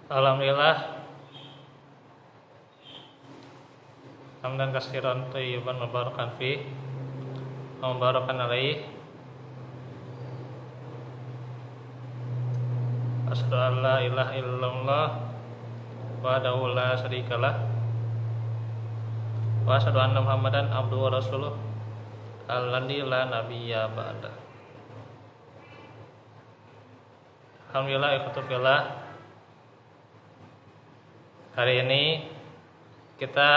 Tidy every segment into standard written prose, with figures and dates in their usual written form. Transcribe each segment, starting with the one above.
Alhamdulillah, hamdan katsiran thayyiban mubarakan fi wa mubarakan alaih. Asyhadu an la ilaha illallah wahdahu la syarikalah wa asyhadu anna Muhammadan abduhu wa rasuluh alladzi la nabiyya ba'da. Alhamdulillah, ikhwatu fillah. Hari ini kita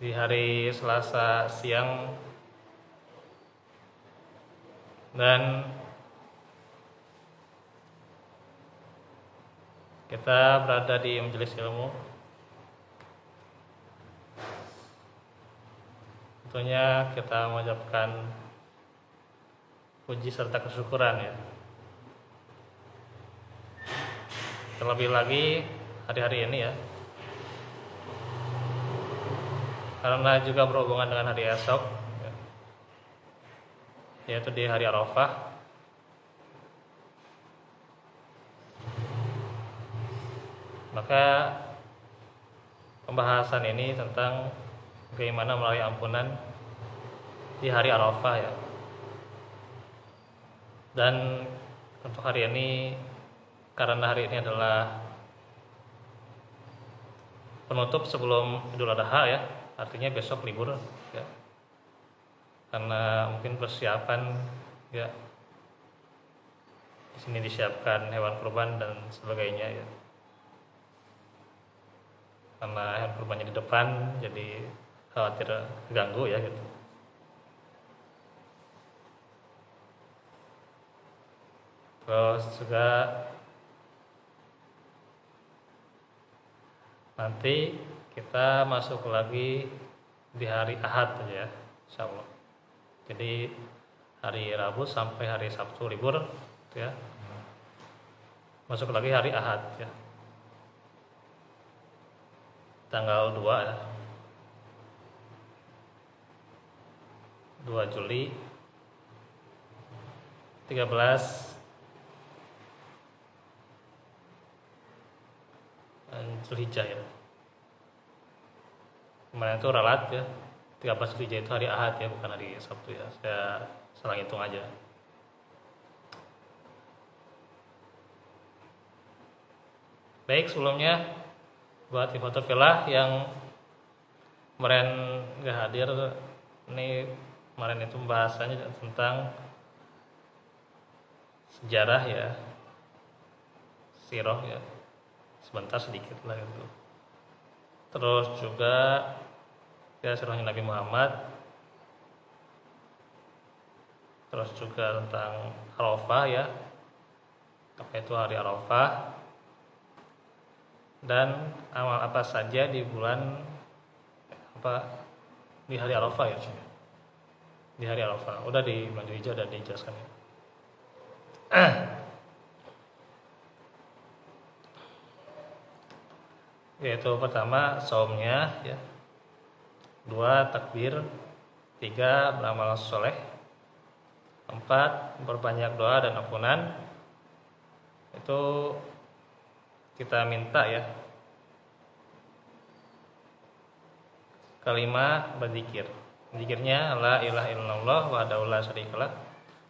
di hari Selasa siang dan kita berada di majelis ilmu. Tentunya kita mengucapkan puji serta kesyukuran ya. Terlebih lagi hari-hari ini ya, karena juga berhubungan dengan hari esok ya, yaitu di hari Arafah. Maka pembahasan ini tentang bagaimana meraih ampunan di hari Arafah ya. Dan untuk hari ini, karena hari ini adalah penutup sebelum Idul Adha ya, artinya besok libur ya. Karena mungkin persiapan ya, di sini disiapkan hewan kurban dan sebagainya ya. Karena hewan kurbannya di depan, jadi khawatir ganggu ya gitu. Terus juga nanti kita masuk lagi di hari Ahad ya, insya Allah. Jadi hari Rabu sampai hari Sabtu libur ya. Masuk lagi hari Ahad ya. Tanggal 2 ya. 2 Juli 13 Zulhijjah ya. Kemarin itu ralat ya, 13 Zulhijjah itu hari Ahad ya, bukan hari Sabtu ya. Saya salah hitung aja. Baik, sebelumnya buat ikhwatul fillah yang kemarin nggak hadir, ini kemarin itu pembahasannya tentang sejarah ya, sirah ya, sebentar sedikit lah itu. Terus juga ya sirahnya Nabi Muhammad. Terus juga tentang Arafah ya, apa itu hari Arafah, dan amal apa saja di bulan apa di hari Arafah ya. Di hari Arafah udah di bulan Dzulhijjah udah dijelaskan ya. Yaitu pertama saumnya ya, 2 takbir, 3 beramal soleh, 4 berbanyak doa dan ampunan. Itu kita minta ya. 5 berzikir. Zikirnya la ilaha illallah wahdahu la syarikalah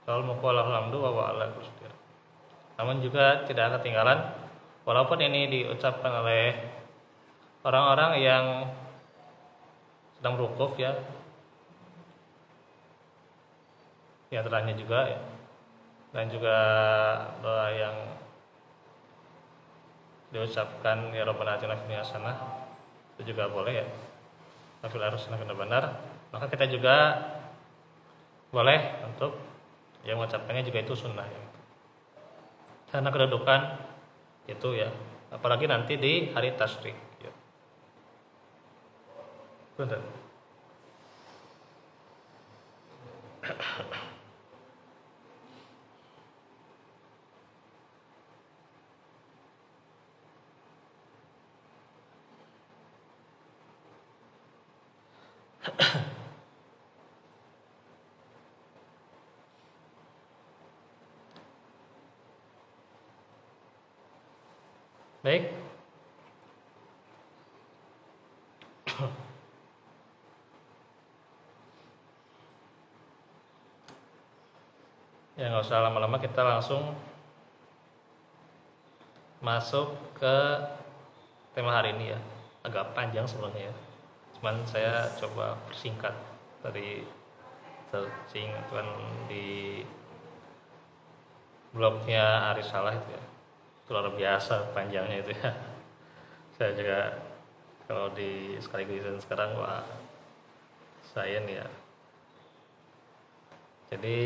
lahul mulku wa lahul hamdu wa huwa ala kulli syai'in. Namun juga tidak ketinggalan, walaupun ini diucapkan oleh orang-orang yang sedang berwukuf ya, di antaranya juga ya, dan juga doa yang diucapkan ya Rabbana atina fid dunya hasanah, itu juga boleh ya. Tapi harus benar-benar, maka kita juga boleh untuk yang mengucapkannya juga itu sunnah ya. Karena kedudukan itu ya, apalagi nanti di hari tasyrik ya. Benar. Baik. Ya nggak usah lama-lama, kita langsung masuk ke tema hari ini ya. Agak panjang sebenarnya ya. Cuman saya coba persingkat dari searching kan di blognya Ari Salah itu ya. Itu luar biasa panjangnya itu ya. Saya juga kalau di sekaligusan sekarang wah saya nih ya. Jadi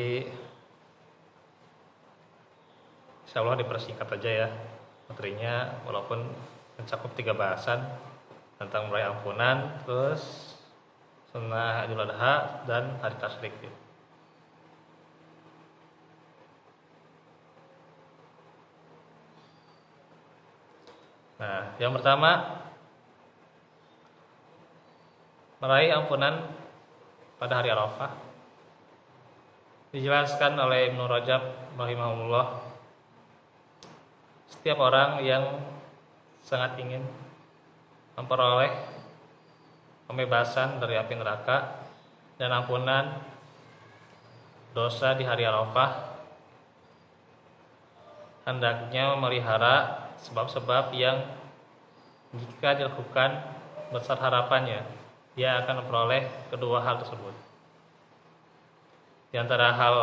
insya Allah dipersingkat aja ya materinya, walaupun mencakup 3 bahasan tentang meraih ampunan, terus sunnah Idul Adha dan hari tasyrik ya. Nah, yang pertama meraih ampunan pada hari Arafah dijelaskan oleh Ibnu Rajab rahimahullah. Setiap orang yang sangat ingin memperoleh pembebasan dari api neraka dan ampunan dosa di hari Arafah hendaknya memelihara sebab-sebab yang jika dilakukan besar harapannya dia akan memperoleh kedua hal tersebut. Di antara hal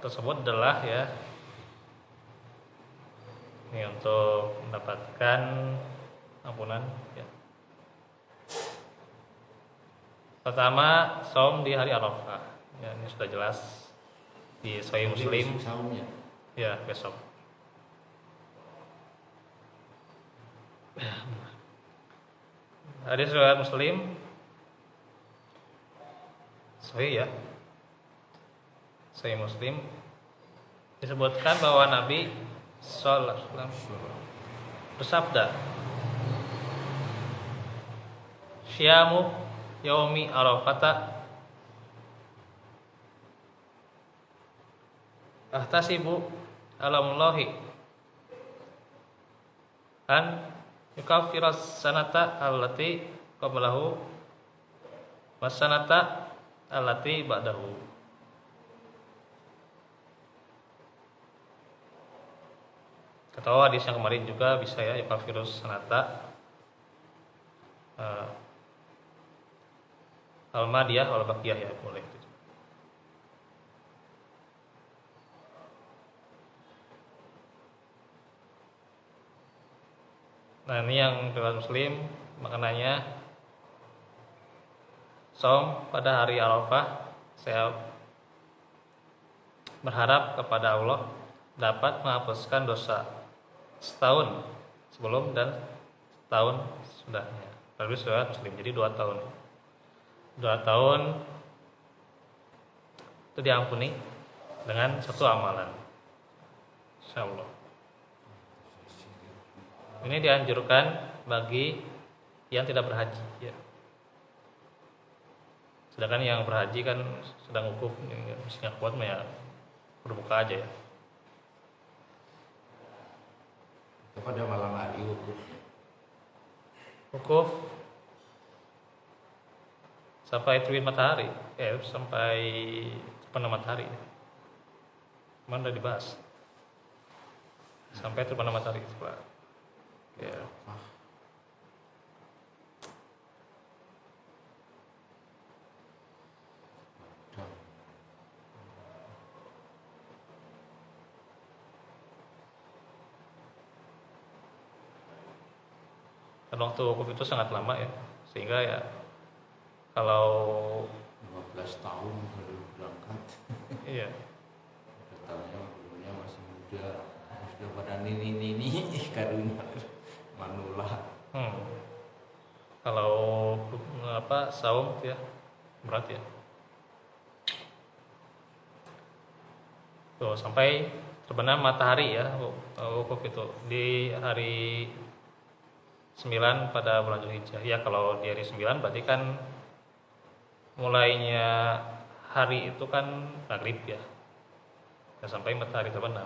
tersebut adalah ya ini untuk mendapatkan ampunan ya. Pertama, saum di hari Arafah. Ya, ini sudah jelas di Sahih Muslim. Ya, besok. Hadis riwayat Muslim. Sahih ya. Sahih Muslim disebutkan bahwa Nabi sallallahu alaihi wasallam bersabda, "Syamu yaumi Arafata ahtasibu alamullahi an yukaffiras sanata allati qablahu was sanata allati ba'dahu." Atau hadis yang kemarin juga bisa ya, yukafirus sanata al-madiyah wal-baqiyah ya, boleh. Nah, ini yang riwayat Muslim, maknanya saum pada hari Arafah saya berharap kepada Allah dapat menghapuskan dosa setahun sebelum dan setahun sudahnya. Lalu riwayat Muslim, jadi 2 tahun. 2 tahun itu diampuni dengan satu amalan. Insyaallah. Ini dianjurkan bagi yang tidak berhaji ya. Sedangkan yang berhaji kan sedang wukuf, mestinya kuat mah ya berbuka aja ya. Pada malam hari Wukuf sampai terbit matahari, sampai terbenam matahari. Mana udah dibahas? Sampai terbenam matahari setelah. Ya. Dan waktu wukuf itu sangat lama ya, sehingga ya kalau 15 tahun baru berangkat. iya. Katanya dulunya masih muda, sudah pada nini karunya manula. Kalau saum ya berat ya. Tuh sampai terbenam matahari ya wukuf itu di hari 9 pada bulan Zulhijjah. Ya kalau di hari 9 berarti kan mulainya hari itu kan maghrib ya. Dan sampai matahari terbenam.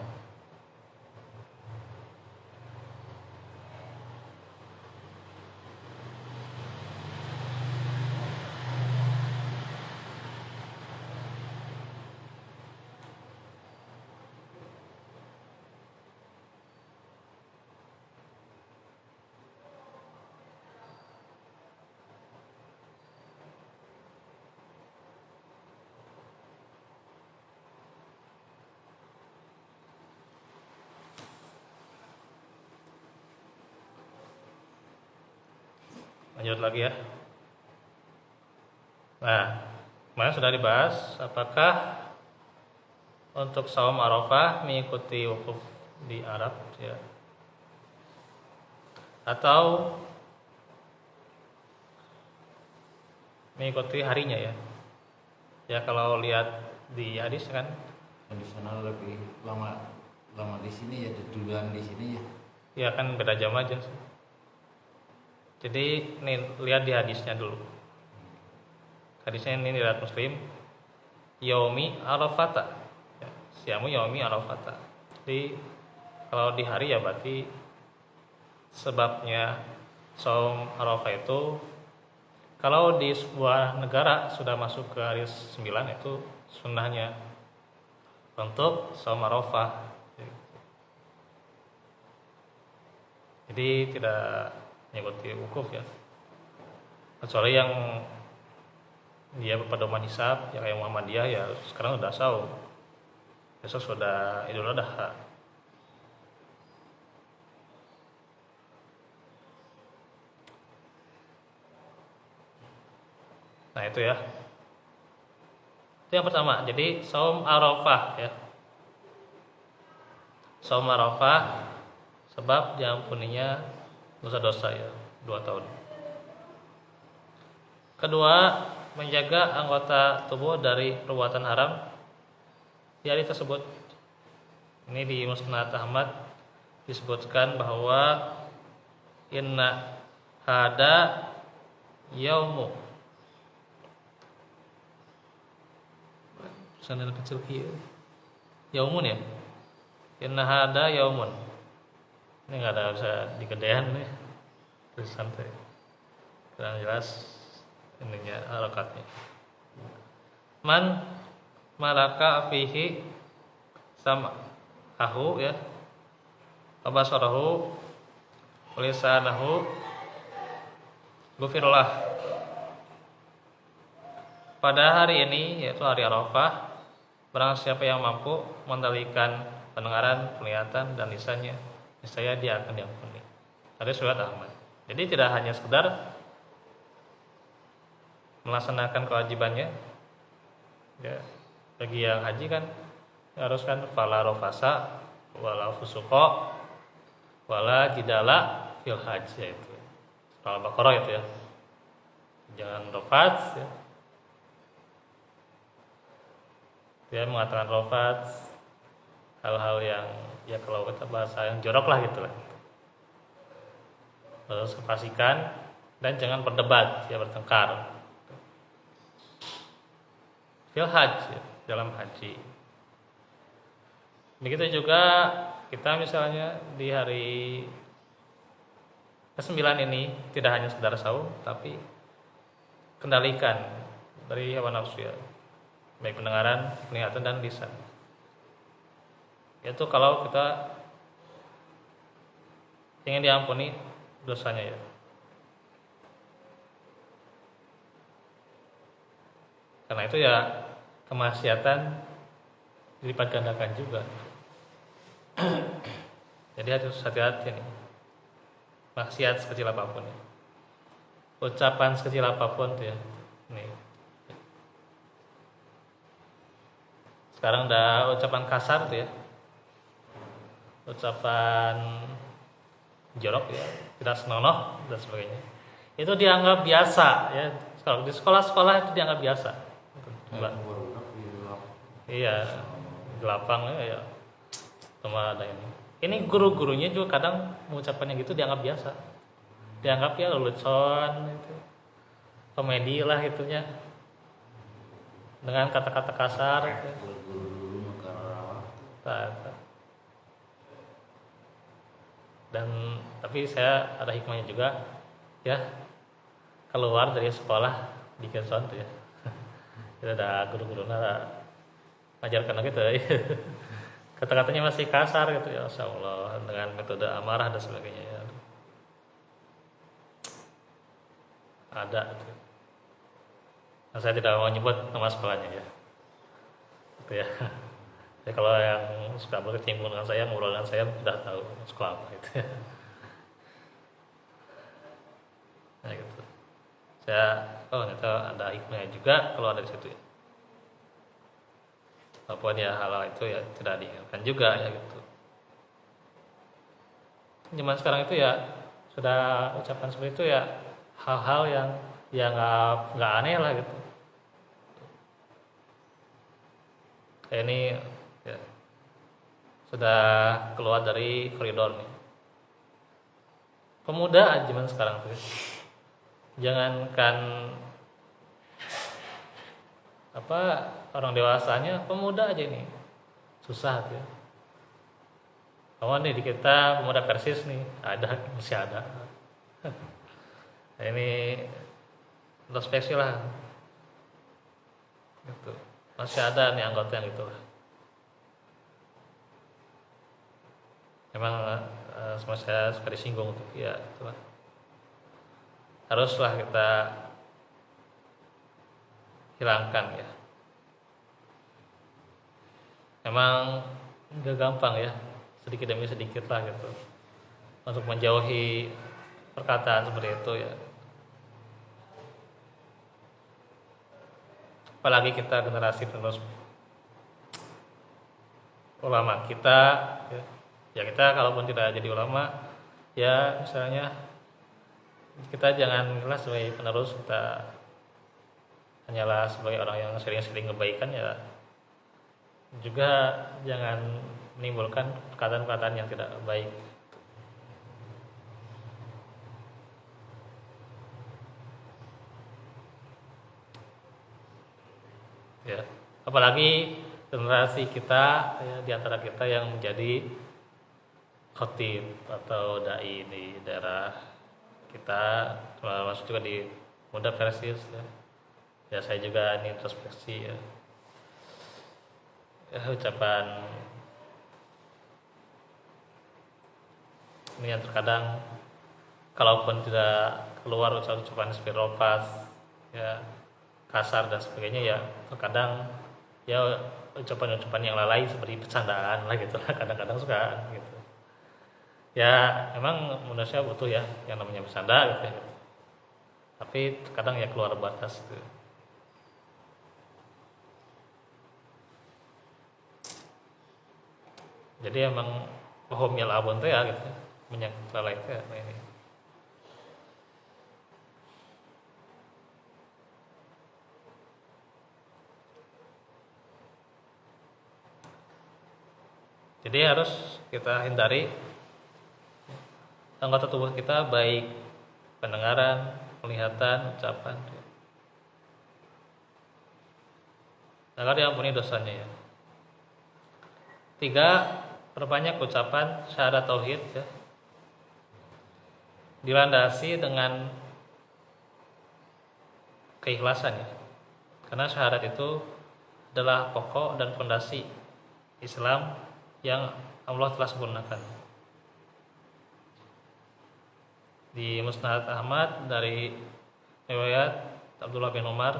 Lanjut lagi ya. Nah, kemarin sudah dibahas apakah untuk saum Arafah mengikuti wukuf di Arab ya, atau mengikuti harinya ya. Ya kalau lihat di hadis kan, Yang di sana lebih lama di sini ya, duluan di sini ya. ya kan beda jam aja. Jadi nih lihat di hadisnya dulu. Hadisnya ini riwayat Muslim, yaumi Arafata. Ya, siamu yaumi Arafata. Jadi kalau di hari ya berarti sebabnya saum Arafah itu kalau di sebuah negara sudah masuk ke hari 9 itu sunnahnya untuk saum Arafah. Jadi tidak mengikuti wukuf ya. Kecuali yang dia berpedoman hisab ya kayak Muhammadiyah ya sekarang udah saum. Besok sudah Idul Adha. Nah itu ya. Itu yang pertama. Jadi saum Arafah ya. Saum Arafah sebab diampuninya dosa-dosa ya 2 tahun. Kedua, menjaga anggota tubuh dari perbuatan haram di hari tersebut. Ini di Musnad Ahmad disebutkan bahwa inna hada yaumu. Sana kecil kieu. Yaumun ya. Inna hada yaumun. Ini nggak ada bisa digedean nih, terus santai, kurang jelas ininya harokatnya. Man malaka fihi sama ahu ya, abasarahu lisanahu gufirlah. Pada hari ini yaitu hari Arafah, barang siapa yang mampu mengendalikan pendengaran, penglihatan dan lisannya, niscaya dia akan diampuni. Hadis riwayat Ahmad. Jadi tidak hanya sekedar melaksanakan kewajibannya. Ya, bagi yang haji kan harus kan fala rafasa wala fusuqa wala jidala fil haji itu. Surah Al-Baqarah itu ya. Jangan rafas ya. Dia mengatakan rafas hal-hal yang ya kalau kita bahasa yang jorok lah gitu lah. Terus pastikan dan jangan berdebat ya, bertengkar fil haji ya, dalam haji. Begitu juga kita misalnya di hari ke-9 ini tidak hanya sekedar saum tapi kendalikan dari hawa nafsu ya, baik pendengaran, penglihatan dan lisan. Itu kalau kita ingin diampuni dosanya ya. Karena itu ya kemaksiatan dilipat gandakan juga. Jadi harus hati-hati nih. Maksiat sekecil apapun ya. Ucapan sekecil apapun tuh ya. Nih. Sekarang udah ucapan kasar tuh ya. Ucapan jorok ya, tidak senonoh dan sebagainya. Itu dianggap biasa ya. Kalau di sekolah-sekolah itu dianggap biasa. Iya, di lapang ya. Cuma ada ini. Ini guru-gurunya juga kadang mengucapkannya gitu dianggap biasa. Dianggap ya lelucon itu. Komedi lah itunya. Dengan kata-kata kasar gitu. Dan tapi saya ada hikmahnya juga ya, keluar dari sekolah bikin contoh ya. Kita ada guru-guru ngajarkan gitu ya. Kata-katanya masih kasar gitu ya, Masya Allah, dengan metode amarah dan sebagainya ya. Ada gitu. Nah, saya tidak mau nyebut nama sekolahnya ya. Gitu ya. Jadi kalau yang suka berkecimpung dengan saya, ngobrol dengan saya sudah tahu sekolah apa itu. Nah gitu. saya ternyata ada hikmahnya juga kalau ada di situ ya. Walaupun ya hal itu ya tidak diinginkan juga ya gitu. Zaman sekarang itu ya sudah ucapan seperti itu ya hal-hal yang nggak aneh lah gitu. Kayak ini ya, sudah keluar dari koridor nih. Pemuda zaman sekarang tuh, jangankan apa orang dewasanya, pemuda aja nih susah tuh. Kawan nih di kita pemuda Persis nih masih ada. Nah, ini introspeksi lah, gitu. Masih ada nih anggota yang gitu lah. Memang semua saya suka disinggung tapi ya itulah. Haruslah kita hilangkan ya. Memang gak gampang ya, sedikit demi sedikit lah gitu, untuk menjauhi perkataan seperti itu ya. Apalagi kita generasi penerus ulama kita ya kita kalaupun tidak jadi ulama ya misalnya kita janganlah sebagai penerus, kita hanyalah sebagai orang yang sering-sering kebaikan ya, juga jangan menimbulkan perkataan-perkataan yang tidak baik ya. Apalagi generasi kita ya, di antara kita yang menjadi khatib atau dai di daerah kita, termasuk juga di Muda Persis ya. Ya saya juga ini introspeksi ya. Ucapan ini yang terkadang kalaupun tidak keluar ucapan spiropas ya, kasar dan sebagainya ya, terkadang ya ucapan-ucapan yang lalai seperti bercandaan lah gitu lah, kadang-kadang suka gitu ya. Memang manusia butuh ya yang namanya bercanda gitu ya, tapi kadang ya keluar batas gitu. Jadi emang wahum yal abun tuh ya gitu, minyak lalai itu ya ini. Jadi harus kita hindari anggota tubuh kita, baik pendengaran, penglihatan, ucapan, agar diampuni dosanya ya. 3, perbanyak ucapan syahadat tauhid ya, dilandasi dengan keikhlasan ya, karena syahadat itu adalah pokok dan fondasi Islam yang Allah telah sempurnakan. Di Musnad Ahmad dari riwayat Abdullah bin Umar,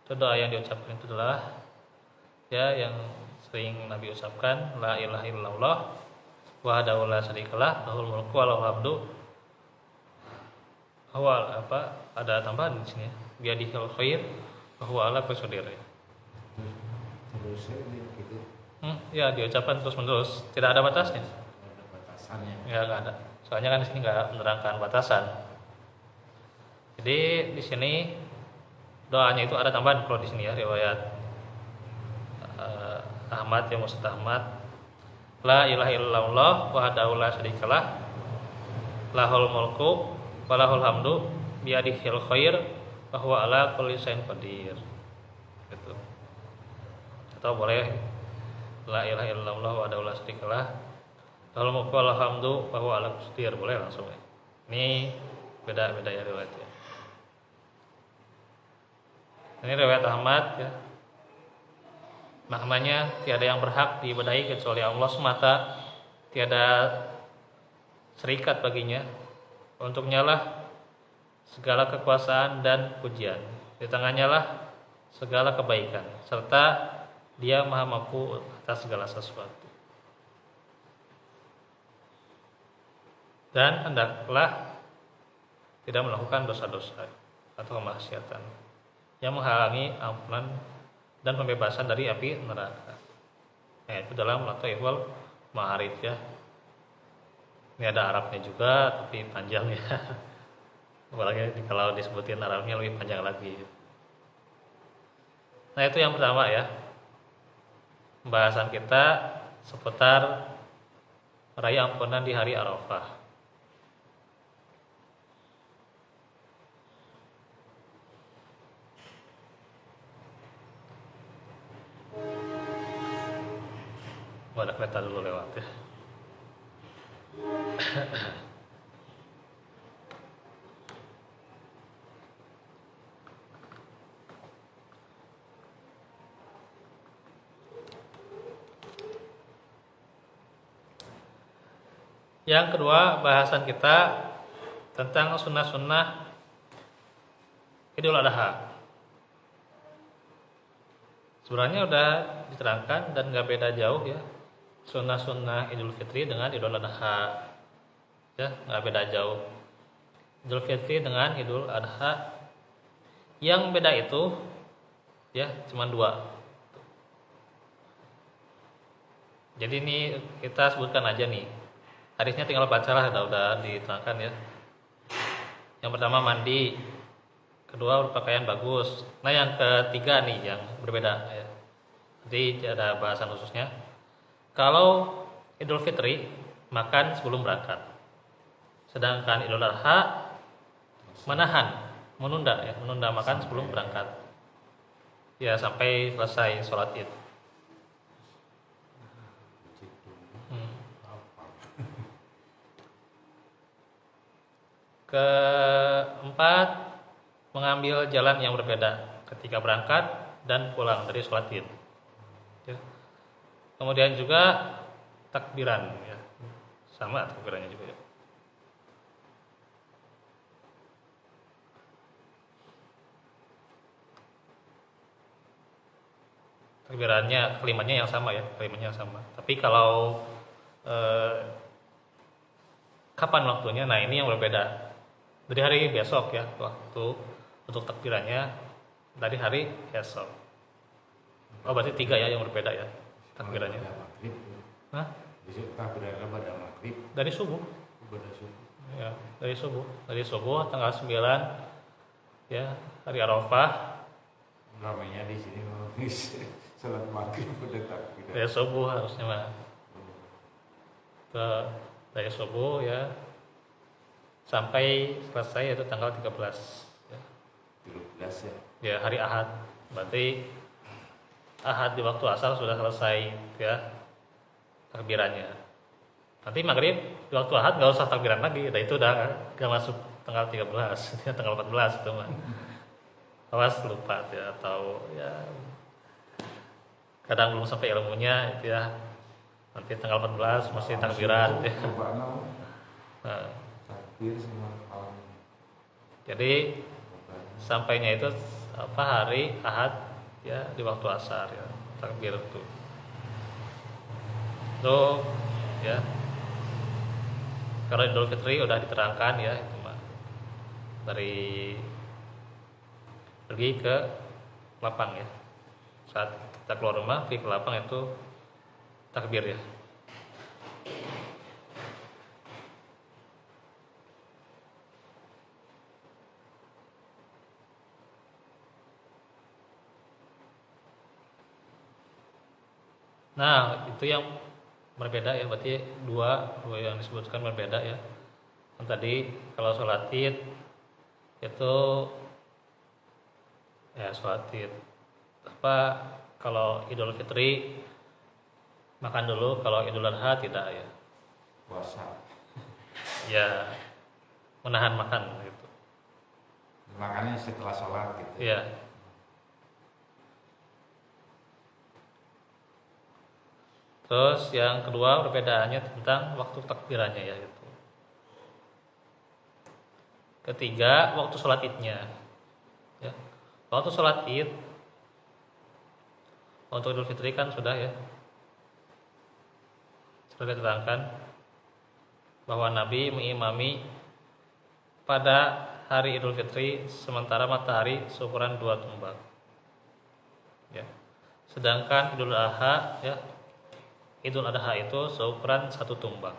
itu doa yang diucapkan itu adalah ya yang sering Nabi ucapkan, la ilaha illallah wahdahu la syarikalah lahul mulku wa lahul hamdu. Awal apa ada tambahan di sini ya, biadihil khair wa huwa ala kulli syai'in qadir. Terus gitu. Ya diucapkan terus menerus, tidak ada batasnya. Ada batasannya. Ya nggak ada. Soalnya kan di sini nggak menerangkan batasan. Jadi di sini doanya itu ada tambahan kalau di sini ya, riwayat Ahmad ya, Musnad Ahmad, la ilaha illallah wahdahu la syarikalah lahul mulku wa lahul hamdu biadihil khair wa huwa ala kulli syai'in qadir. Gitu. Atau boleh la ilaha illallah wahdahu la syarikalah lahul mulku wa lahul hamdu wa huwa ala kulli syai'in qadir, boleh langsung ya. Ini beda-beda ya riwayatnya. Ini riwayat Ahmad ya. Maknanya tiada yang berhak diibadahi kecuali Allah semata, tiada serikat baginya. Untuknya lah segala kekuasaan dan pujian, di tangannya lah segala kebaikan, serta Dia maha mampu atas segala sesuatu. Dan hendaklah tidak melakukan dosa-dosa atau kemaksiatan yang menghalangi ampunan dan pembebasan dari api neraka. Nah, itu dalam Lataiful Ma'arif ya. Ini ada Arabnya juga tapi panjang ya. Apalagi kalau disebutin Arabnya lebih panjang lagi. Nah, itu yang pertama ya. Pembahasan kita seputar raya ampunan di hari Arafah. Ada kereta dulu lewat ya. Yang kedua, bahasan kita tentang sunnah-sunnah Idul Adha. Sebenarnya udah diterangkan dan nggak beda jauh ya, sunnah-sunnah Idul Fitri dengan Idul Adha. Ya, nggak beda jauh. Idul Fitri dengan Idul Adha. Yang beda itu ya cuma dua. Jadi ini kita sebutkan aja nih. Hadisnya tinggal bacalah, udah diterangkan ya. Yang pertama mandi, kedua berpakaian bagus. Nah yang ketiga nih yang berbeda ya. Jadi ada bahasan khususnya. Kalau Idul Fitri makan sebelum berangkat, sedangkan Idul Adha menunda makan sebelum berangkat. Ya sampai selesai sholat Id. Keempat, mengambil jalan yang berbeda ketika berangkat dan pulang dari sholat Id. Ya. Kemudian juga takbiran, ya. Sama takbirannya juga. Ya. Takbirannya, kalimatnya yang sama ya, kalimatnya yang sama. Tapi kalau kapan waktunya, nah ini yang berbeda. Dari hari besok ya, waktu untuk takbirannya dari hari esok. Oh berarti 3 ya yang berbeda ya takbirannya. Maghrib. Hah? Besok takbirannya pada maghrib. Dari subuh. Pada subuh. Ya, dari subuh tanggal 9 ya, hari Arafah. Ramainya di sini salat maghrib pada takbiran. Dari subuh harusnya mah. Dari subuh ya sampai selesai itu tanggal 13 ya. 13 ya. Ya, hari Ahad. Berarti Ahad di waktu asar sudah selesai ya takbirannya. Nanti maghrib di waktu Ahad nggak usah takbiran lagi, dan itu udah nggak masuk tanggal 13, ya, tanggal 14 itu mah. Awas lupa ya, atau ya kadang belum sampai ilmunya itu ya. Nanti tanggal 14 masih takbiran ya. Nah, Takbir semua malam. jadi sampainya itu hari Ahad ya di waktu asar ya takbir itu. Tuh ya. Kalau Idul Fitri udah diterangkan ya itu mah. Dari pergi ke lapang ya. Saat kita keluar rumah pergi ke lapang itu takbir ya. Nah, itu yang berbeda ya, berarti dua yang disebutkan berbeda ya. Yang tadi kalau sholat Id itu ya sholat Id kalau Idul Fitri makan dulu, kalau Idul Adha tidak ya. Puasa. Ya menahan makan gitu. Makannya setelah sholat gitu. Iya. Terus yang kedua perbedaannya tentang waktu takbirannya ya itu. Ketiga, waktu sholat Idnya. Ya. Waktu sholat Id untuk Idul Fitri kan sudah ya. Sudah diterangkan bahwa Nabi mengimami pada hari Idul Fitri sementara matahari seukuran 2 tumbak. Ya. Sedangkan Idul Adha ya, Idul Adha itu seukuran 1 tumbak.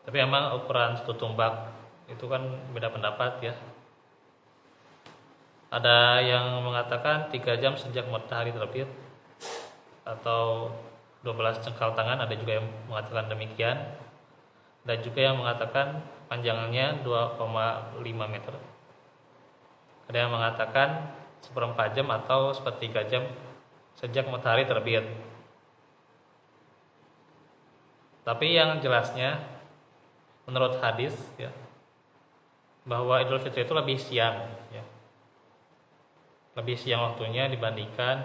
Tapi emang ukuran 1 tumbak itu kan beda pendapat ya. Ada yang mengatakan 3 jam sejak matahari terbit atau 12 jengkal tangan, ada juga yang mengatakan demikian. Dan juga yang mengatakan panjangnya 2,5 meter. Ada yang mengatakan 1/4 jam atau 1/3 jam sejak matahari terbit. Tapi yang jelasnya menurut hadis ya, bahwa Idul Fitri itu lebih siang ya. Lebih siang waktunya dibandingkan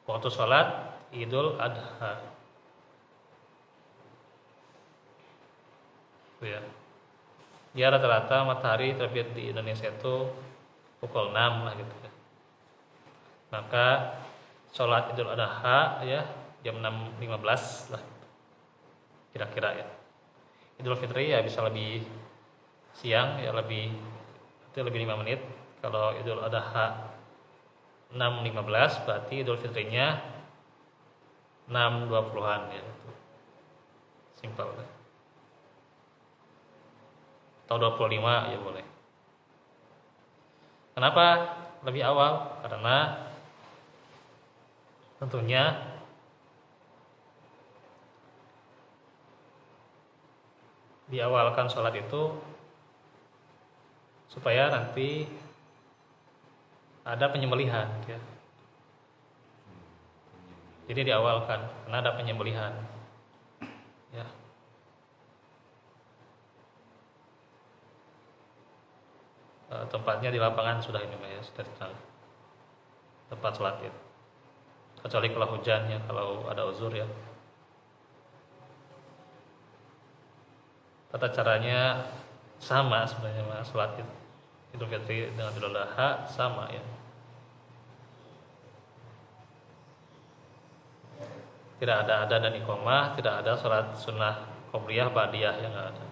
waktu sholat Idul Adha. Ya. Ya rata-rata matahari terbit di Indonesia itu pukul 6 lah gitu ya. Maka sholat Idul Adha ya jam 6.15 lah kira-kira ya. Idul Fitri ya bisa lebih siang ya, lebih 5 menit. Kalau Idul Adha 6.15 berarti Idul Fitrinya 6.20-an ya. Simpel kan. Atau 25 ya boleh. Kenapa lebih awal? Karena tentunya diawalkan sholat itu supaya nanti ada penyembelihan ya. Jadi diawalkan karena ada penyembelihan ya. Tempatnya di lapangan sudah ini ya, sudah tenang. Tempat sholat ya. Kecuali kalau hujan ya, kalau ada uzur ya. Tata caranya sama sebenarnya mas, sholat Idul Fitri dengan Idul Adha sama ya. Tidak ada adzan dan iqamah, tidak ada sholat sunnah qobliyah ba'diyah yang nggak ada.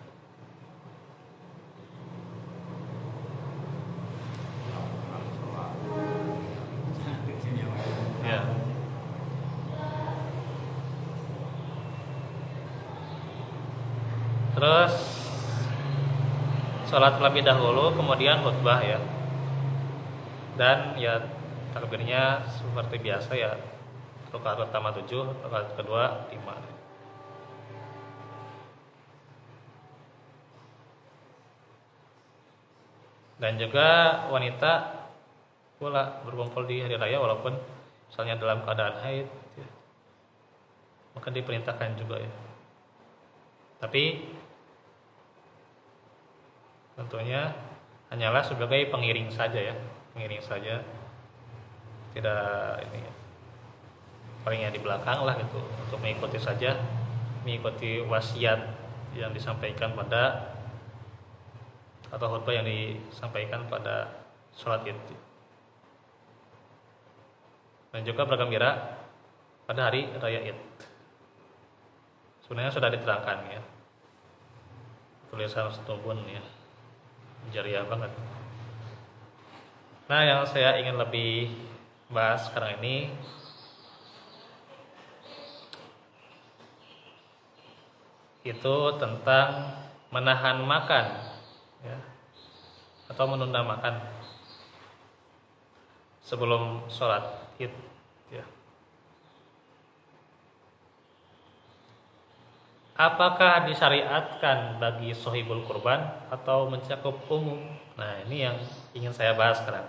Ya. Terus sholat terlebih dahulu, kemudian khutbah ya. Dan ya takbirnya seperti biasa ya. Rakaat pertama 7, rakaat kedua 5. Dan juga wanita pula berkumpul di hari raya walaupun misalnya dalam keadaan haid ya, maka diperintahkan juga ya. Tapi tentunya hanyalah sebagai pengiring saja ya, pengiring saja, tidak ini ya, palingnya di belakang lah gitu, untuk mengikuti saja, mengikuti wasiat yang disampaikan pada atau khutbah yang disampaikan pada sholat Id. Dan juga bergembira pada hari raya Id. Sebenarnya sudah diterangkan ya, tulisan setubun ya, jariah banget. Nah yang saya ingin lebih bahas sekarang ini itu tentang menahan makan ya, atau menunda makan sebelum sholat Id ya. Apakah disyariatkan bagi sohibul kurban atau mencakup umum? Nah ini yang ingin saya bahas sekarang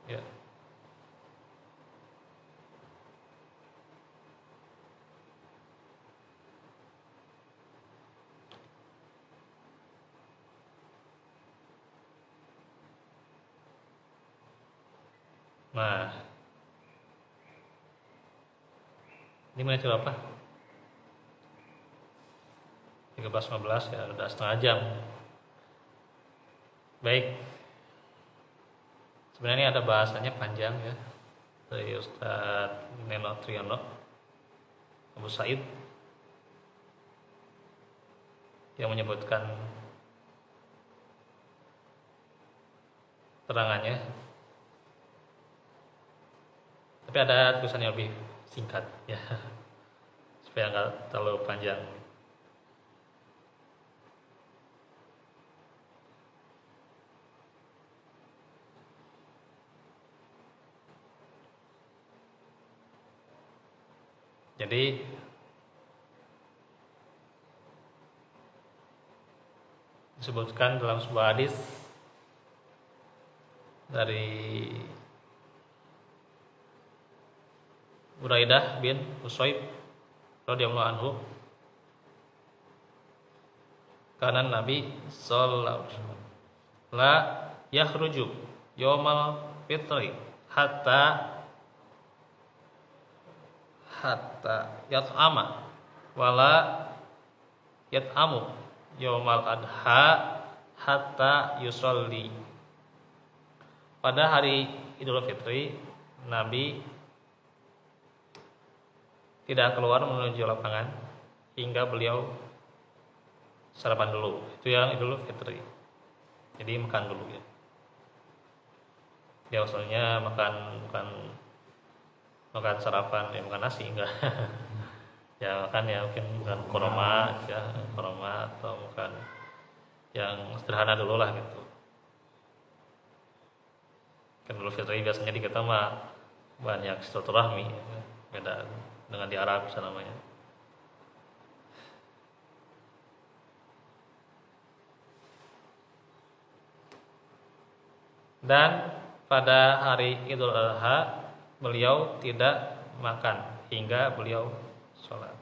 ya. Nah ini menit berapa? 13.15 ya, udah setengah jam. Baik, sebenarnya ini ada bahasanya panjang ya dari Ustadz Neno Triyono. Abu Sa'id yang menyebutkan terangannya, tapi ada tulisan yang lebih singkat ya supaya nggak terlalu panjang. Jadi disebutkan dalam sebuah hadis dari Buraidah bin Usaib radhiyallahu anhu, karena Nabi sallallahu alaihi wasallam la yakhruju yaumal fitri hatta yat'ama wala yat'amu yaumal adha hatta yusolli. Pada hari Idul Fitri Nabi tidak keluar menuju lapangan hingga beliau sarapan dulu. Itu yang Idul Fitri. Jadi makan dulu ya. Ya usulnya bukan makan sarapan, ya makan nasi enggak. Ya makan ya mungkin bukan koroma ya, koroma atau bukan yang sederhana dulu lah gitu. Kan Idul Fitri biasanya di kita mah banyak silaturahmi ya. Beda dengan di Arab bisa namanya. Dan pada hari Idul Adha beliau tidak makan hingga beliau sholat.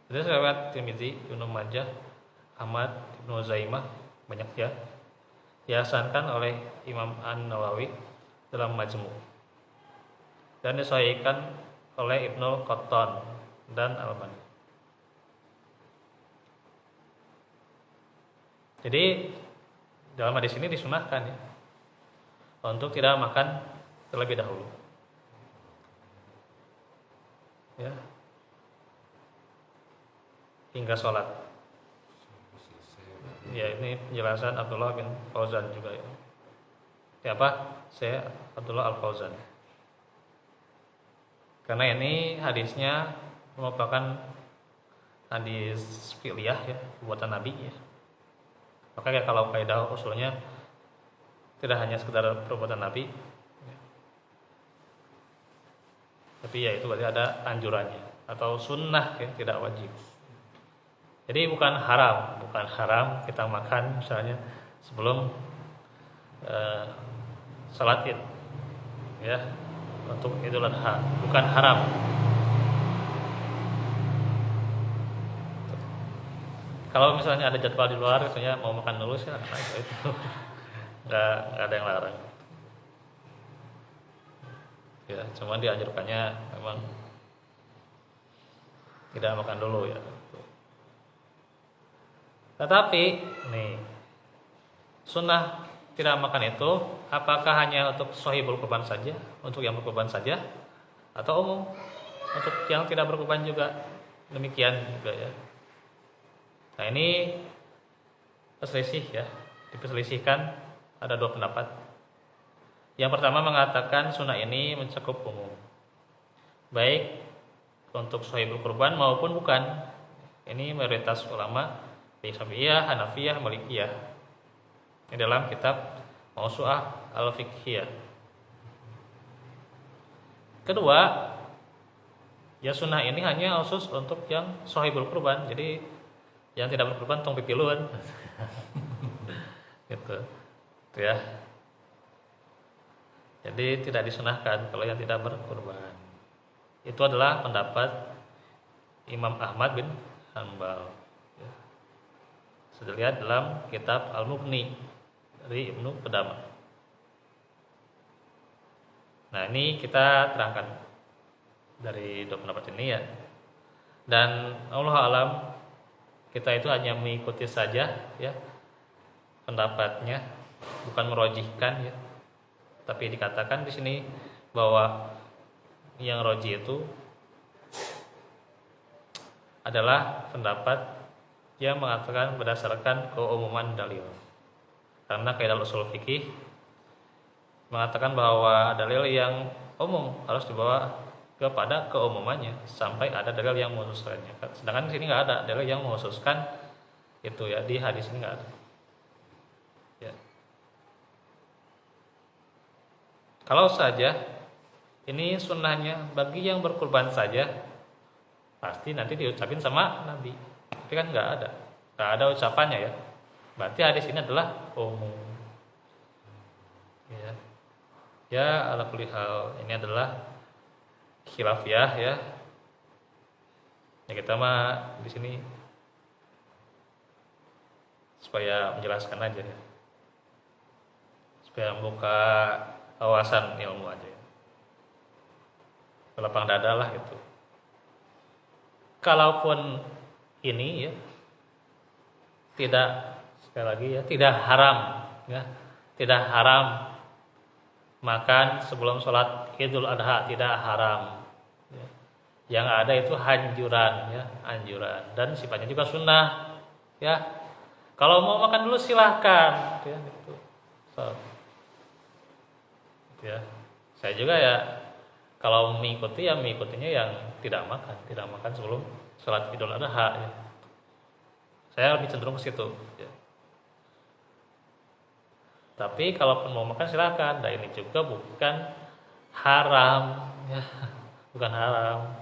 Jadi riwayat Tirmizi, Ibnu Majah, Ahmad, Ibnu Zaimah, banyak ya. Dihasankan oleh Imam An-Nawawi dalam Majmu' dan disahihkan oleh Ibnu Qattan dan Al-Albani. Jadi dalam hadis ini disunahkan ya untuk tidak makan terlebih dahulu. Ya. Hingga sholat. Ya, ini penjelasan Abdullah bin Fauzan juga ya. Siapa? Saya Abdullah Al-Fauzan. Karena ini hadisnya merupakan hadis fi'liyah ya, buatan Nabi ya. Maka kalau kaidah usulnya tidak hanya sekedar perbuatan Nabi ya. Tapi ya itu berarti ada anjurannya atau sunnah ya, tidak wajib. Jadi bukan haram kita makan misalnya sebelum salat Id ya, untuk Idul Adha, bukan haram. Kalau misalnya ada jadwal di luar, misalnya mau makan dulu sih, itu nggak ada yang larang. Ya, cuma dianjurkannya memang tidak makan dulu ya. Tetapi nih, sunnah tidak makan itu apakah hanya untuk shahibul kurban saja, untuk yang berkurban saja, atau umum untuk yang tidak berkurban juga demikian juga ya. Nah ini perselisih ya, diperselisihkan ada dua pendapat. Yang pertama mengatakan sunnah ini mencakup umum, baik untuk shahibul kurban maupun bukan. Ini mayoritas ulama Syafi'iyah, Hanafiyah, Malikiyah ini dalam kitab Mausu'ah Al-Fiqhiyah. Kedua, ya sunnah ini hanya khusus untuk yang shahibul kurban. Jadi yang tidak berkurban tong pipiluan. Gitu. Itu ya. Jadi tidak disunahkan kalau yang tidak berkurban. Itu adalah pendapat Imam Ahmad bin Hanbal. Sudah lihat dalam kitab Al-Mughni dari Ibnu Qudamah. Nah ini kita terangkan dari dua pendapat ini ya. Dan Allah alam kita itu hanya mengikuti saja ya pendapatnya, bukan merojihkan ya. Tapi dikatakan di sini bahwa yang roji itu adalah pendapat yang mengatakan berdasarkan keumuman dalil. Karena kaidah usul fikih mengatakan bahwa dalil yang umum harus dibawa kepada keumumannya sampai ada dalil yang mengkhususkannya. Sedangkan di sini nggak ada dalil yang mengkhususkan itu ya, di hadis ini nggak ada. Ya. Kalau saja ini sunnahnya bagi yang berkurban saja, pasti nanti diucapin sama Nabi. Tapi kan nggak ada ucapannya ya. Berarti hadis ini adalah umum. Ya, ya ala kulli hal ini adalah khilafiyah ya. Ya kita mah di sini supaya menjelaskan aja ya. Supaya membuka wawasan ilmu aja ya. Lapang dada lah gitu. Kalaupun ini ya tidak, sekali lagi ya, tidak haram ya. Tidak haram makan sebelum sholat Idul Adha, tidak haram ya. Yang ada itu anjuran ya, anjuran dan sifatnya juga sunnah ya. Kalau mau makan dulu silahkan ya gitu. So, ya. Saya juga ya kalau mengikuti ya mengikutinya yang tidak makan sebelum sholat Idul Adha ya. Saya lebih cenderung ke situ ya. Tapi kalaupun mau makan silakan. Dan ini juga bukan haram ya. Bukan haram.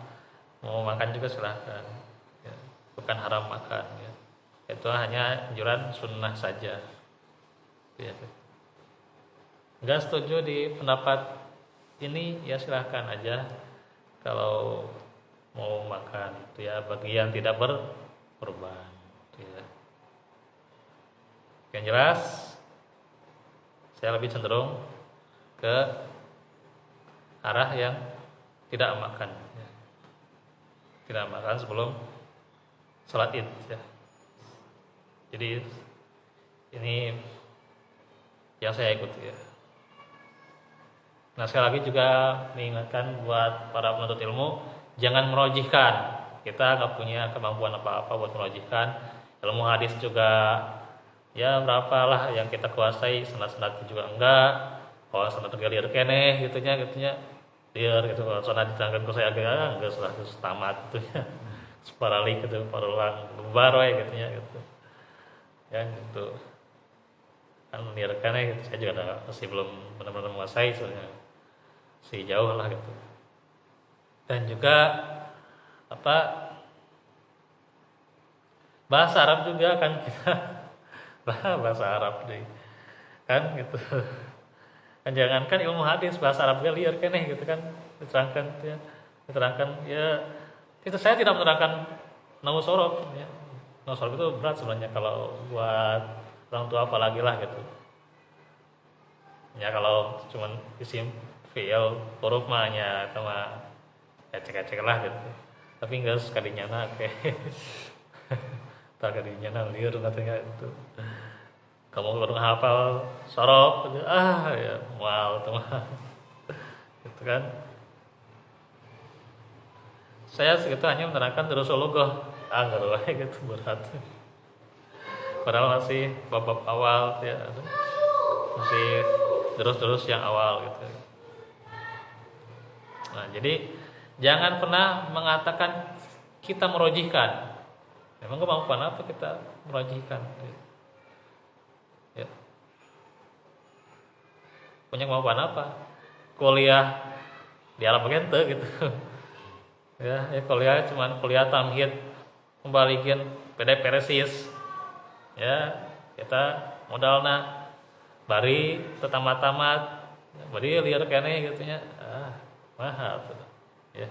Mau makan juga silakan ya. Bukan haram makan ya. Itu hanya anjuran sunnah saja ya. Enggak setuju di pendapat ini ya silahkan aja. Kalau mau makan itu ya bagi yang tidak berkorban ya. Yang jelas saya lebih cenderung ke arah yang tidak makan ya. Tidak makan sebelum sholat Id ya. Jadi ini yang saya ikuti ya. Nah sekali lagi juga mengingatkan buat para penuntut ilmu, jangan merojihkan. Kita nggak punya kemampuan apa-apa buat merojihkan. Ilmu hadis juga ya berapalah yang kita kuasai, senat-senat juga enggak. Kalau senat liar keneh gitunya liar gitu. Kalau senat diterangkan ke saya agak enggak salah terus tamat gitunya. Separalik gitu, parulang lebar we gitunya gitu. Ya gitu. Kan liar keneh gitu. Saya juga masih belum benar-benar menguasai soalnya. Si jauh lah gitu. Dan juga bahasa Arab juga kan kita bahasa Arab deh kan gitu kan, jangankan ilmu hadis, bahasa Arabnya liar keneh gitu kan diterangkan ya itu. Saya tidak menerangkan nahu sorof ya. Nahu sorof itu berat sebenarnya kalau buat orang tua apalagi lah gitu ya. Kalau cuman isim fi'il huruf mahnya sama cek lah gitu, tapi enggak sekalinya kayak tak kadinya liar katanya itu. Kamu baru hafal sorof ya wow teman gitu kan. Saya segitu hanya menerangkan Rasulullah enggak gitu berat. Padahal masih bab awal ya, masih terus yang awal gitu. Nah jadi jangan pernah mengatakan kita merojihkan. Memang kemampuan apa kita merojihkan? Ya. Punya kemampuan apa? Kuliah di alam gente gitu. Ya kuliah cuman kuliah tamhid, membalikin peresis. Ya, kita modalna bari tamat bari liar keneh gitu nya. Mahal tuh. Ya.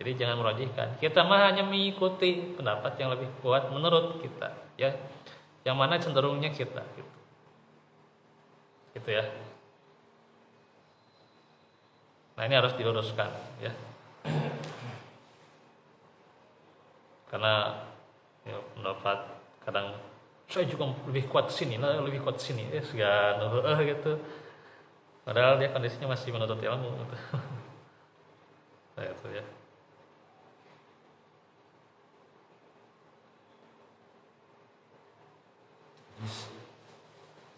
Jadi jangan merojihkan. Kita mah hanya mengikuti pendapat yang lebih kuat menurut kita, ya. Yang mana cenderungnya kita, gitu. Gitu ya. Nah ini harus diluruskan, ya. Karena ya, pendapat kadang saya juga lebih kuat sini, segan, gitu. Padahal dia kondisinya masih menuntut ilmu, gitu. Nah, itu ya.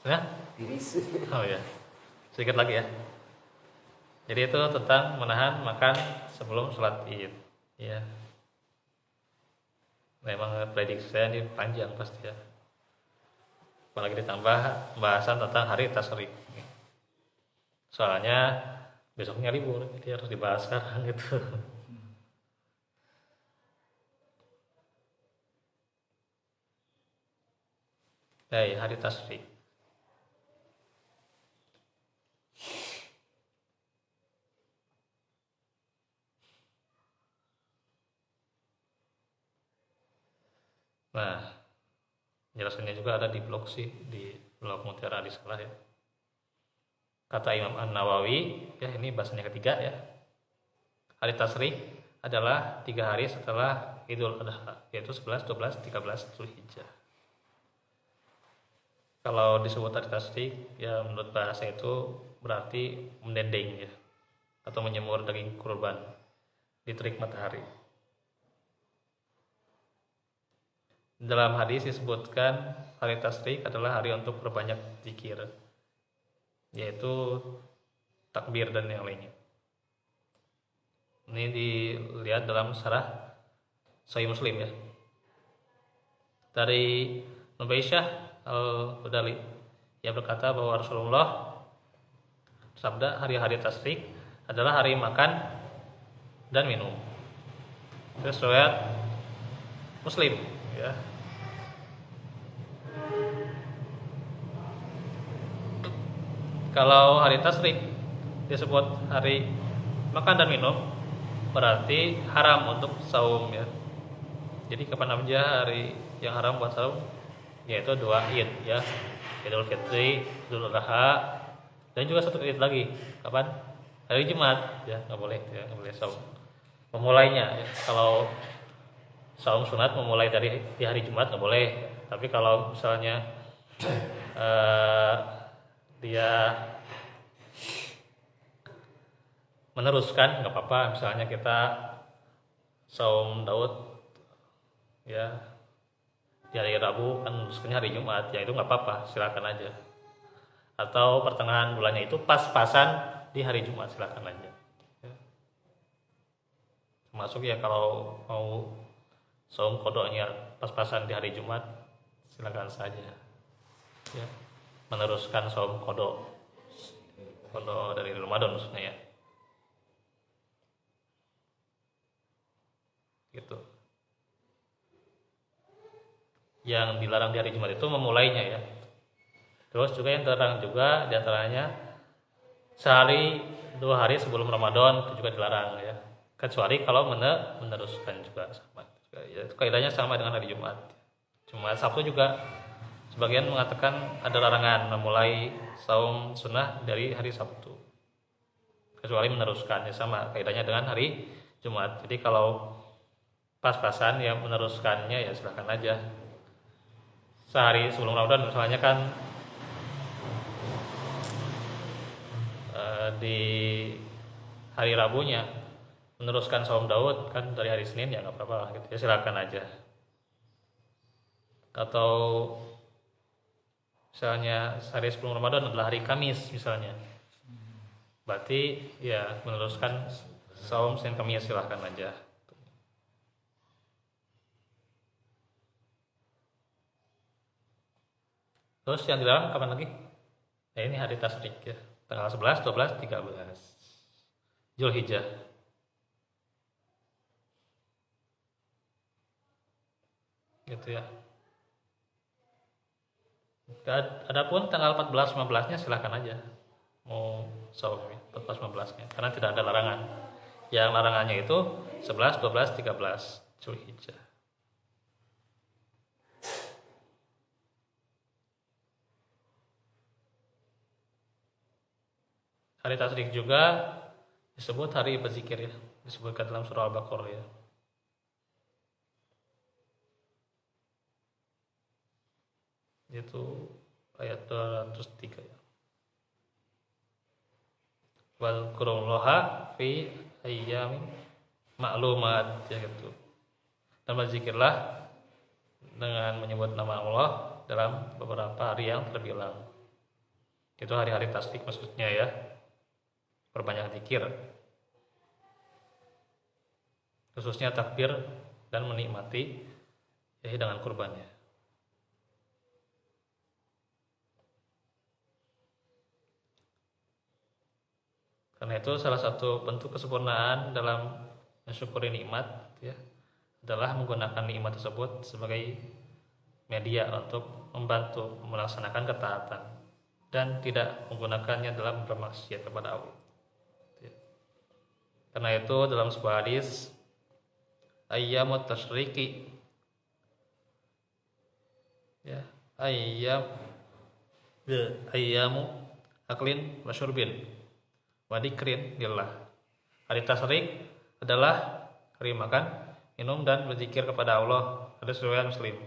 Ya? Tiris. Oh ya, sedikit lagi ya. Jadi itu tentang menahan makan sebelum sholat id. Ya, memang prediksi saya ini panjang pasti ya. Apalagi ditambah pembahasan tentang hari tasyrik. Soalnya besoknya libur, jadi harus dibahas sekarang gitu. Dari hari tasyrik. Nah, jelasannya juga ada di blog sih, di blog Mutiara Risalah ya. Kata Imam An-Nawawi, ya ini bahasanya ketiga ya. Hari tasyrik adalah 3 hari setelah Idul Adha, yaitu 11, 12, 13 Zulhijjah. Kalau disebut hari tasyrik, ya menurut bahasa itu berarti mendendeng ya, atau menyemur daging kurban di terik matahari. Dalam hadis disebutkan hari tasyrik adalah hari untuk berbanyak zikir, yaitu takbir dan yang lainnya. Ini dilihat dalam syarah Sahih Muslim ya. Dari Nubaisyah Al-Hudali, ia berkata bahwa Rasulullah sabda hari-hari tasyrik adalah hari makan dan minum. Terus riwayat Muslim ya. Kalau hari tasyrik disebut hari makan dan minum, berarti haram untuk saum ya. Jadi kapan aja hari yang haram buat saum, yaitu 2 id ya, Idul Fitri, Idul Adha, dan juga satu id lagi. Kapan? Hari Jumat ya, nggak boleh ya, nggak boleh saum. Memulainya ya. Kalau saum sunat memulai dari di hari Jumat nggak boleh. Tapi kalau misalnya dia meneruskan nggak apa-apa. Misalnya kita saum Daud ya di hari Rabu, kan meneruskannya hari Jumat, ya itu nggak apa-apa, silakan aja. Atau pertengahan bulannya itu pas-pasan di hari Jumat, silakan aja ya. Termasuk ya kalau mau saum qodoknya pas-pasan di hari Jumat, silakan saja ya, meneruskan saum qodok dari Ramadan maksudnya ya, gitu. Yang dilarang di hari Jumat itu memulainya ya. Terus juga yang terlarang juga diantaranya sehari 2 hari sebelum Ramadan, itu juga dilarang ya. Kecuali kalau meneruskan juga sama. Ya, kaidahnya sama dengan hari Jumat. Cuma Sabtu juga sebagian mengatakan ada larangan memulai saum sunnah dari hari Sabtu, kecuali meneruskan, ya sama kaidahnya dengan hari Jumat. Jadi kalau pas-pasan ya meneruskannya ya silahkan aja. Sehari sebelum Ramadan misalnya kan di hari Rabunya meneruskan saum Daud kan dari hari Senin, ya nggak apa-apa gitu ya, silakan aja. Atau misalnya hari sebelum Ramadan adalah hari Kamis misalnya, berarti ya meneruskan saum Senin Kamis, silahkan aja. Terus yang dilarang kapan lagi? Nah ini hari tasyrik ya, tanggal 11, 12, 13 Zulhijjah. Gitu ya. Adapun tanggal 14, 15-nya silahkan aja mau saum ya, 14, 15-nya, karena tidak ada larangan. Yang larangannya itu 11, 12, 13 Zulhijjah. Hari tasyrik juga disebut hari berzikir ya, disebutkan dalam surah Al-Baqarah ya. Itu ayat 203 ya. Wal qurullaha fi ayyamin ma'lumat ya gitu. Dan berzikirlah dengan menyebut nama Allah dalam beberapa hari yang terbilang. Itu hari-hari tasbih maksudnya ya. Perbanyak zikir, khususnya takbir dan menikmati ya dengan kurbannya. Karena itu salah satu bentuk kesempurnaan dalam mensyukuri nikmat ya adalah menggunakan nikmat tersebut sebagai media untuk membantu melaksanakan ketaatan dan tidak menggunakannya dalam bermaksiat kepada Allah. Karena itu dalam sebuah hadis ayyamut tasyriqi ya ayyamu aklin wa syurbin wa dzikrin lillah. Hari tasyrik adalah hari makan, minum dan berzikir kepada Allah. Hadis riwayat Muslim.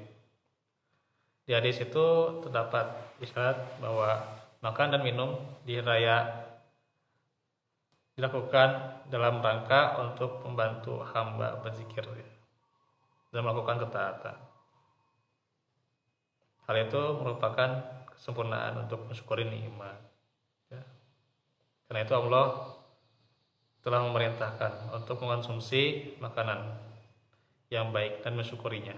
Di hadis itu terdapat isyarat bahwa makan dan minum di raya dilakukan dalam rangka untuk membantu hamba berzikir dan melakukan ketaatan. Hal itu merupakan kesempurnaan untuk mensyukuri nikmat. Ya. Karena itu Allah telah memerintahkan untuk mengonsumsi makanan yang baik dan mensyukurinya.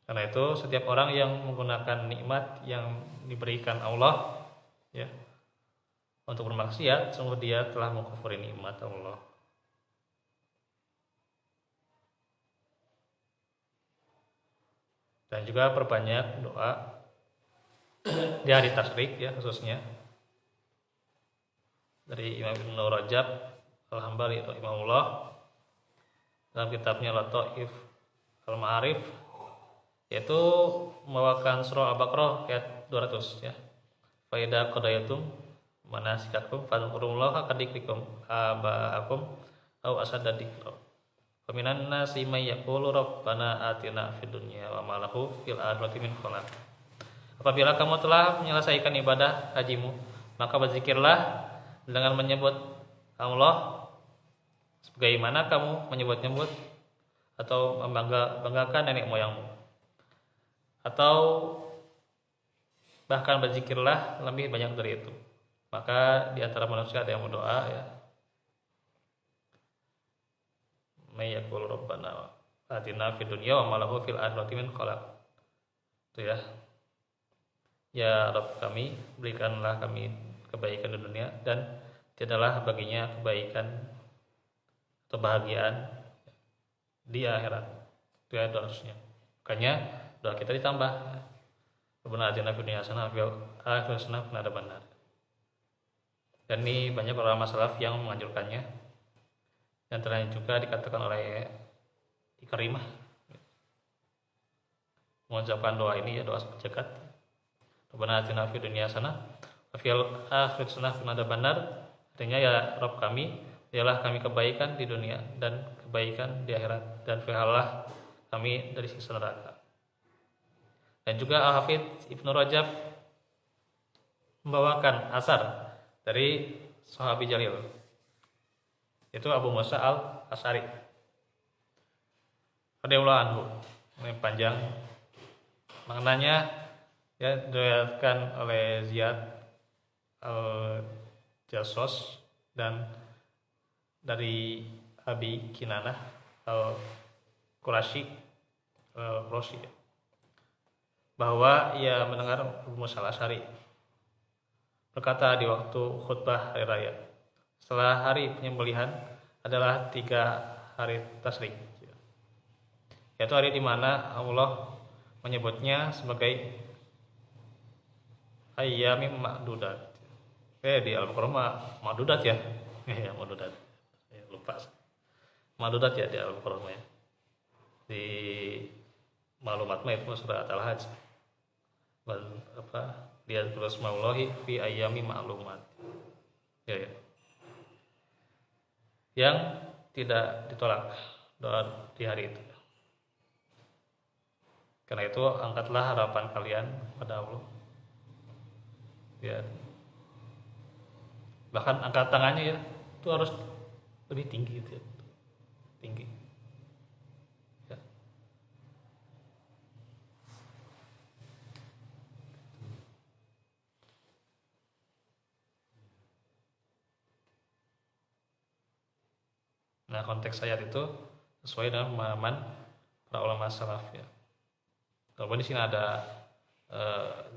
Karena itu setiap orang yang menggunakan nikmat yang diberikan Allah ya untuk bermaksiat, sungguh dia telah mengkufuri nikmat Allah. Dan juga perbanyak doa di hari tasyrik ya khususnya dari Imam Ibnu Rajab Al-Hambali rahimahullah dalam kitabnya Lataif Al-Ma'arif, yaitu membawakan surah Al-Baqarah ayat 200 ya. Fa idza qadayatum manasikakum fadhkurullaha kadzikrikum aba'akum aw asadda dzikra. Fa minan nasi may yaqulu rabbana atina fid dunya wa ma lahu fil akhirati min khalaq. Apabila kamu telah menyelesaikan ibadah hajimu, maka berzikirlah dengan menyebut Allah sebagaimana kamu menyebut-nyebut atau membanggakan nenek moyangmu. Atau bahkan berzikirlah lebih banyak dari itu. Maka di antara manusia ada yang berdoa ya, may yaqul rabbana atina fid dunya wa ma lahu fil akhirati min khalaq. Itu ya. Ya Rabb kami, berikanlah kami kebaikan di dunia dan tidaklah baginya kebaikan atau bahagiaan di akhirat. Itu ya doanya. Makanya doa kita ditambah. Rabbana atina fid dunya hasanah wa fil akhirati hasanah wa qina adzabannar. Dan ini banyak para salaf yang menganjurkannya. Dan ternyata juga dikatakan oleh Ikrimah mengucapkan doa ini ya, doa sejagat. Rabbana atina fid dunya hasanah wa fil akhirati hasanah wa qina adzabannar. Artinya ya Rabb kami, biarlah kami kebaikan di dunia dan kebaikan di akhirat, dan peliharalah kami dari siksa neraka. Dan juga Al-Hafidz Ibnu Rajab membawakan asar dari sahabi jalil, itu Abu Musa Al-Asy'ari radhiyallahu anhu. Ini panjang maknanya ya, diriwayatkan oleh Ziyad Al-Jassos dan dari Abi Kinanah Al-Qurashi Al-Rosi, bahwa ia mendengar Abu Musa Al-Asy'ari berkata di waktu khutbah hari raya, setelah hari penyembelihan adalah 3 hari tasyrik, yaitu hari di mana Allah menyebutnya sebagai ayyamim ma'dudat. Di Al-Baqarah ma'dudat ya. Ya ma'dudat. Ya, lupa. Ma'dudat ya di Al-Baqarah ya. Di maklumatnya itu surat Al-Hajj. Dia tulis maullahi fi ayyami ma'lumat. Ya. Yang tidak ditolak doa di hari itu. Karena itu angkatlah harapan kalian pada Allah. Ya. Bahkan angkat tangannya ya itu harus lebih tinggi gitu ya. tinggi. Ya. Nah, konteks ayat itu sesuai dengan pemahaman para ulama salaf ya. Walaupun di sini ada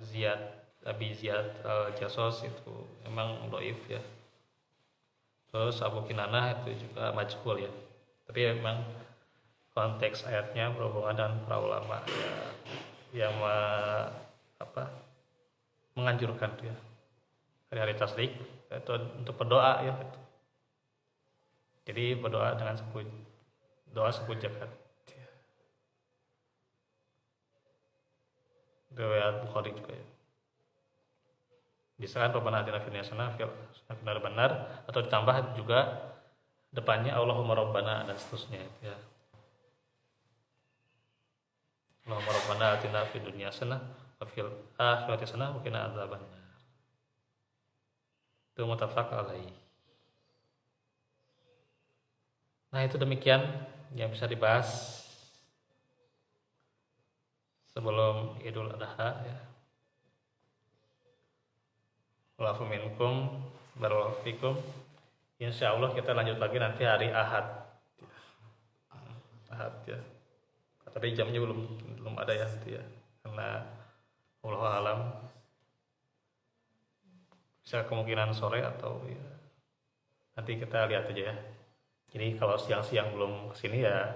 Ziyad Abi Ziyad Al-Jasos itu memang dhaif ya. Terus Abu Kinanah itu juga majhul ya. Tapi memang konteks ayatnya berhubungan dengan para ulama ya, yang menganjurkan ya hari-hari tasrik itu untuk berdoa ya gitu. Jadi berdoa dengan doa 10 jagat. Riwayat Bukhari juga ya. Bisa kan Rabbana atina fid dunya hasanah benar atau ditambah juga depannya Allahumma Rabbana dan seterusnya ya. Allahumma Rabbana atina fid dunya hasanah wa fil akhirati hasanah wa qina adzabannar. Itu muttafaq alaih. Nah, itu demikian yang bisa dibahas sebelum Idul Adha ya. Wa'afu minkum barakallahu fikum. Insyaallah kita lanjut lagi nanti hari Ahad. Ahad ya. Tapi jamnya belum ada ya nanti ya. Karena wallahu alam bisa kemungkinan sore atau ya nanti kita lihat aja ya. Jadi kalau siang-siang belum kesini ya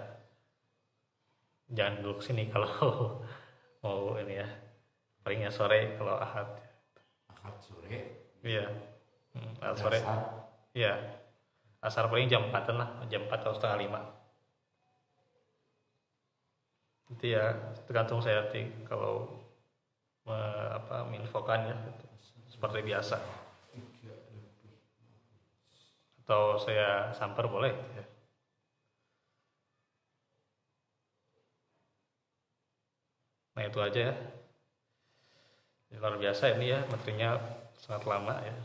jangan dulu kesini kalau mau ini ya, palingnya sore kalau Ahad sore iya sore iya asar paling jam 4 lah, jam 4 atau setengah 5 itu ya tergantung saya nanti kalau menginfokan ya gitu. Seperti biasa atau saya samper boleh ya. Nah itu aja ya. Luar biasa ini ya, materinya sangat lama ya.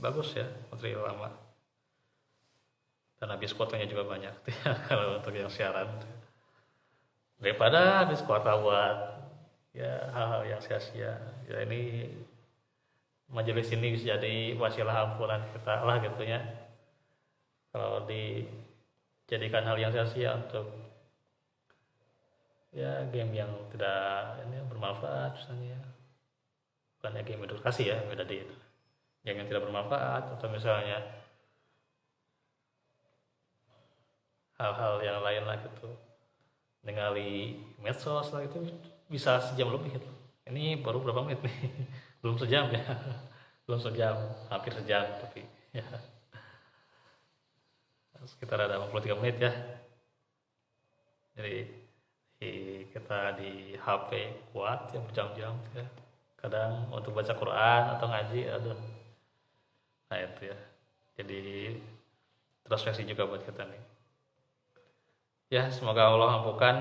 Bagus ya materi lama. Dan habis kuotanya juga banyak ya, kalau untuk yang siaran. Daripada habis kuota buat ya hal-hal yang sia-sia. Ya ini majelis ini bisa jadi wasilah ampunan kita lah gitu ya. Kalau dijadikan hal yang sia-sia untuk ya game yang tidak ini bermanfaat misalnya, bukannya game edukasi ya, beda di itu. Game yang tidak bermanfaat atau misalnya hal-hal yang lain lah gitu, ningali medsos lah itu bisa sejam lebih gitu. Ini baru berapa menit nih? Belum sejam ya, belum sejam, hampir sejam tapi ya sekitar ada 53 menit ya. Jadi kita di HP kuat ya berjam-jam ya. Kadang untuk baca Quran atau ngaji aduh. Nah itu ya. Jadi introspeksi juga buat kita nih. Ya semoga Allah ampunkan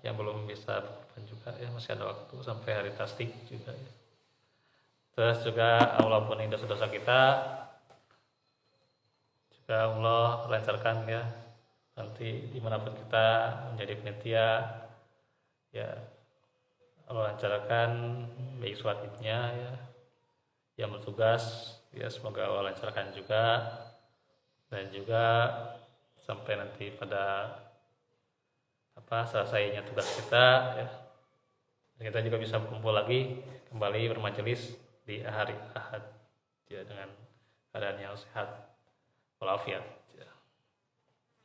yang belum bisa berkorban juga ya, masih ada waktu sampai hari tasdik juga ya. Terus juga Allah ampuni dosa-dosa kita. Juga Allah lancarkan ya. Nanti dimanapun kita menjadi penitia ya Allah lancarkan baik sholat idnya ya, yang bertugas ya semoga Allah lancarkan juga, dan juga sampai nanti pada selesainya tugas kita ya, dan kita juga bisa berkumpul lagi kembali bermajelis di hari Ahad ya dengan keadaan yang sehat walafiat ya.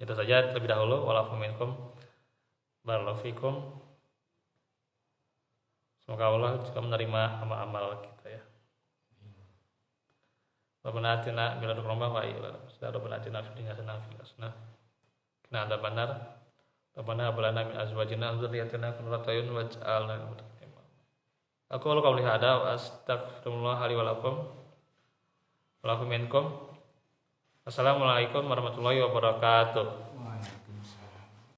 Itu saja terlebih dahulu. Wa'afu minkum barakallahu fikum. Semoga Allah juga menerima amal-amal kita ya. Rabbana atina min ladunka rahmah wa ila Rabbana atina fid dunya hasanah wa fil akhirati hasanah wa qina adzabannar. Rabbana hab lana min azwajina wa dzurriyyatina qurrata a'yun waj'alna lil muttaqina imama. Aku qouli hada wa astaghfirullah li wa lakum. Wa'afu minkum. Assalamualaikum warahmatullahi wabarakatuh.